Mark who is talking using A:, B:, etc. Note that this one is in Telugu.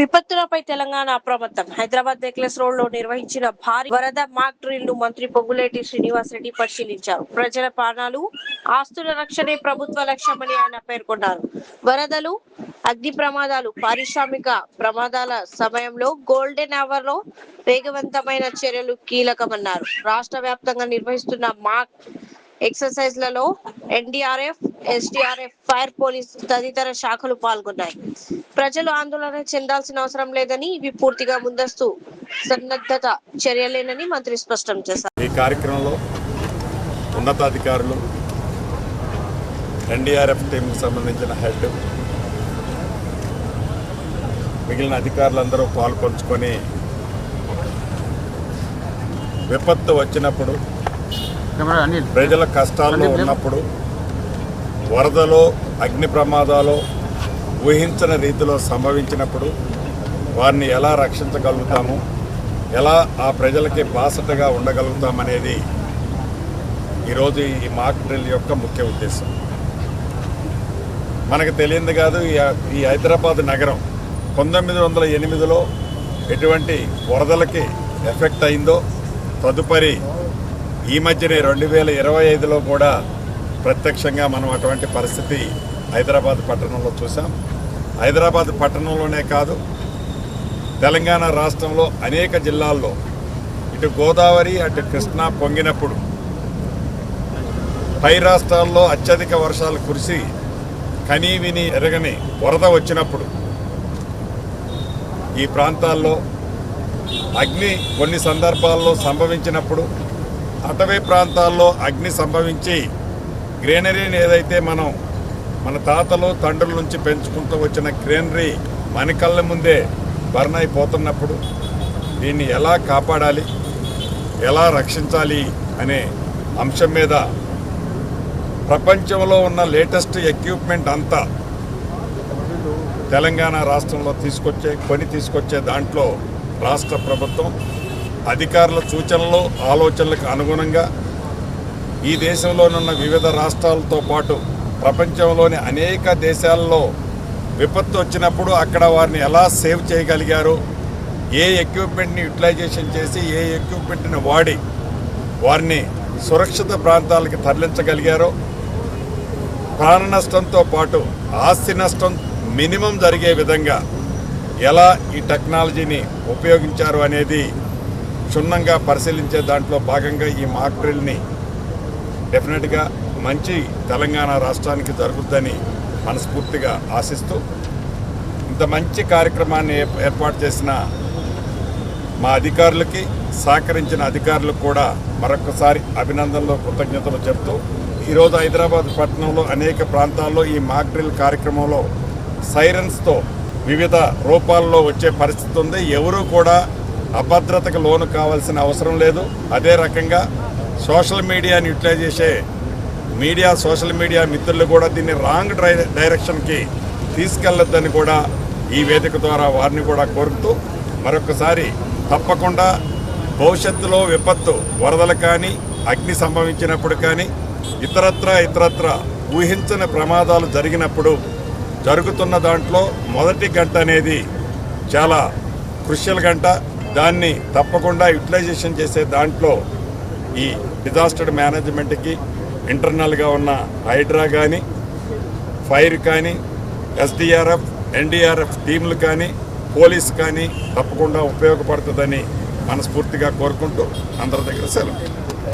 A: విపత్తులపై తెలంగాణ అప్రమత్తం. హైదరాబాద్ నెక్లెస్ రోడ్ లో నిర్వహించిన భారీ వరద మాక్ డ్రిల్ ను మంత్రి పొంగులేటి శ్రీనివాసరెడ్డి పరిశీలించారు. ప్రజల ప్రాణాలు, ఆస్తుల రక్షణే ప్రభుత్వ లక్ష్యమని ఆయన పేర్కొన్నారు. వరదలు, అగ్ని ప్రమాదాలు, పారిశ్రామిక ప్రమాదాల సమయంలో గోల్డెన్ అవర్ లో వేగవంతమైన చర్యలు కీలకమన్నారు. రాష్ట్ర వ్యాప్తంగా నిర్వహిస్తున్న మాక్ ఎక్సర్సైజ్లలో ఎన్డీఆర్ఎఫ్, ఎస్డీఆర్ఎఫ్, ఫైర్, పోలీస్ తదితర శాఖలు పాల్గొన్నాయి. ప్రజలు ఆందోళన చెందాల్సిన అవసరం లేదని, ఇవి పూర్తిగా ముందస్తు సన్నద్ధత చర్యలేనని మంత్రి స్పష్టం చేశారు.
B: ఈ కార్యక్రమంలో ఉన్నతాధికారులు, ఎన్డీఆర్ఎఫ్ టీంకి సంబంధించిన హెడ్, మిగిలిన అధికారులందరూ పాల్పంచుకొని విపత్తు వచ్చినప్పుడు, ప్రజల కష్టాల్లో ఉన్నప్పుడు, వరదలో, అగ్ని ప్రమాదాలు ఊహించని రీతిలో సంభవించినప్పుడు వారిని ఎలా రక్షించగలుగుతాము, ఎలా ఆ ప్రజలకి బాసటగా ఉండగలుగుతామనేది ఈరోజు ఈ మాక్ డ్రిల్ యొక్క ముఖ్య ఉద్దేశం. మనకు తెలియంది కాదు, ఈ హైదరాబాద్ నగరం 1908లో ఎటువంటి వరదలకి ఎఫెక్ట్ అయిందో, తదుపరి ఈ మధ్యనే 2025లో కూడా ప్రత్యక్షంగా మనం అటువంటి పరిస్థితి హైదరాబాద్ పట్టణంలో చూసాం. హైదరాబాద్ పట్టణంలోనే కాదు, తెలంగాణ రాష్ట్రంలో అనేక జిల్లాల్లో ఇటు గోదావరి అటు కృష్ణా పొంగినప్పుడు, పై రాష్ట్రాల్లో అత్యధిక వర్షాలు కురిసి కనీవిని ఎరగని వరద వచ్చినప్పుడు ఈ ప్రాంతాల్లో అగ్ని కొన్ని సందర్భాల్లో సంభవించినప్పుడు, అటవీ ప్రాంతాల్లో అగ్ని సంభవించి గ్రీనరీని ఏదైతే మన తాతలు తండ్రుల నుంచి పెంచుకుంటూ వచ్చిన గ్రీనరీ మన కళ్ళ ముందే బర్న్ అయిపోతున్నప్పుడు దీన్ని ఎలా కాపాడాలి, ఎలా రక్షించాలి అనే అంశం మీద ప్రపంచంలో ఉన్న లేటెస్ట్ ఎక్విప్మెంట్ అంతా తెలంగాణ రాష్ట్రంలో తీసుకొచ్చే దాంట్లో రాష్ట్ర ప్రభుత్వం అధికారుల సూచనలు, ఆలోచనలకు అనుగుణంగా ఈ దేశంలోనున్న వివిధ రాష్ట్రాలతో పాటు ప్రపంచంలోని అనేక దేశాల్లో విపత్తు వచ్చినప్పుడు అక్కడ వారిని ఎలా సేవ్ చేయగలిగారు, ఏ ఎక్విప్మెంట్ని యూటిలైజేషన్ చేసి, ఏ ఎక్విప్మెంట్ని వాడి వారిని సురక్షిత ప్రాంతాలకి తరలించగలిగారో, ప్రాణ నష్టంతో పాటు ఆస్తి నష్టం మినిమం జరిగే విధంగా ఎలా ఈ టెక్నాలజీని ఉపయోగించారు అనేది క్షుణ్ణంగా పరిశీలించే దాంట్లో భాగంగా ఈ మాక్ డ్రిల్ని డెఫినెట్గా మంచి తెలంగాణ రాష్ట్రానికి జరుగుతుందని మనస్ఫూర్తిగా ఆశిస్తూ, ఇంత మంచి కార్యక్రమాన్ని ఏర్పాటు చేసిన మా అధికారులకి, సహకరించిన అధికారులకు కూడా మరొకసారి అభినందనలు, కృతజ్ఞతలు చెప్తూ, ఈరోజు హైదరాబాద్ పట్టణంలో అనేక ప్రాంతాల్లో ఈ మాక్ డ్రిల్ కార్యక్రమంలో సైరన్స్తో వివిధ రూపాల్లో వచ్చే పరిస్థితి ఉంది. ఎవరూ కూడా అభద్రతకు లోను కావాల్సిన అవసరం లేదు. అదే రకంగా సోషల్ మీడియాని యూటిలైజ్ చేసే సోషల్ మీడియా మిత్రులు కూడా దీన్ని రాంగ్ డైరెక్షన్కి తీసుకెళ్లొద్దని కూడా ఈ వేదిక ద్వారా వారిని కూడా కోరుతూ, మరొకసారి తప్పకుండా భవిష్యత్తులో విపత్తు, వరదలు కానీ, అగ్ని సంభవించినప్పుడు కానీ, ఇతరత్ర ఊహించని ప్రమాదాలు జరిగినప్పుడు జరుగుతున్న దాంట్లో మొదటి గంట అనేది చాలా క్రుషియల్ గంట. దాన్ని తప్పకుండా యూటిలైజేషన్ చేసే దాంట్లో ఈ డిజాస్టర్ మేనేజ్మెంట్కి ఇంటర్నల్గా ఉన్న హైడ్రా కానీ, ఫైర్ కానీ, ఎస్డీఆర్ఎఫ్, ఎన్డీఆర్ఎఫ్ టీంలు కానీ, పోలీస్ కానీ తప్పకుండా ఉపయోగపడుతుందని మనస్ఫూర్తిగా కోరుకుంటూ అందరి దగ్గర సెలవు.